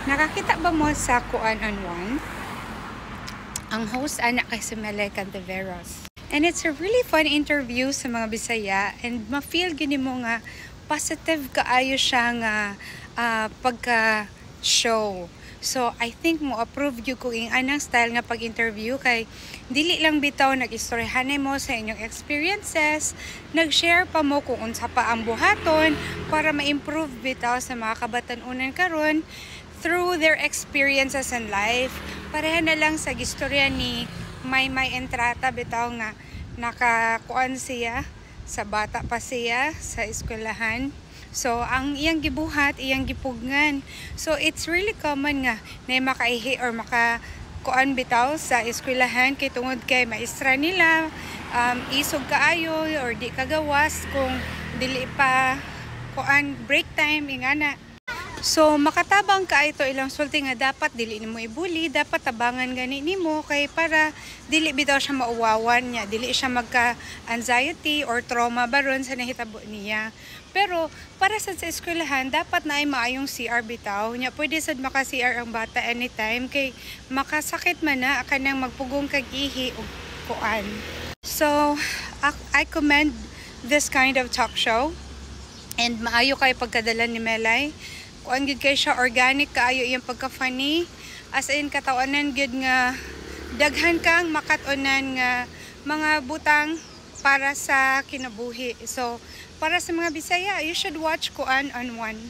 Nakakita ba mo sa Kuan on One? Ang host anak kay si Mele Cantiveros. And it's a really fun interview sa mga Bisaya and ma-feel gini mo nga positive kaayo siya nga pagka-show. So I think mo approve gyud ko ing anang style nga pag-interview kay dili lang bitaw nag-istoryahan mo sa inyong experiences, nag-share pa mo kung unsa pa ang buhaton para ma-improve bitaw sa mga kabatan-unan karon through their experiences in life. Pareha na lang sa gistorya ni Maymay Entrata bitaw nga nakakuan siya sa bata pa siya sa eskwelahan. So ang iyang gibuhat, iyang gipugngan. So it's really common nga na makaihi or makakuan bitaw sa eskwelahan kay tungod kay maestra nila isog kaayo or di kagawas kung dili pa kuan break time ingana. So makatabang ka ito ilang sulti nga dapat dili nimo ibuli, dapat tabangan gani nimo kay para dili bitaw siya mauwawan niya, dili siya magka anxiety or trauma baron sa nahitabo niya. Pero para sa eskwelahan dapat na ay maayong CR bitaw nya, pwede sad maka CR ang bata anytime kay makasakit man na kanang magpugong kag ihi og kuan. So I commend this kind of talk show and maayo kay pagkadala ni Melay. Kuan gid kay siya organic kaayo iyang pagka-funny, as in katawanan gid nga daghan kang makatunan nga mga butang para sa kinabuhi. So para sa mga Bisaya, you should watch Kuan on One.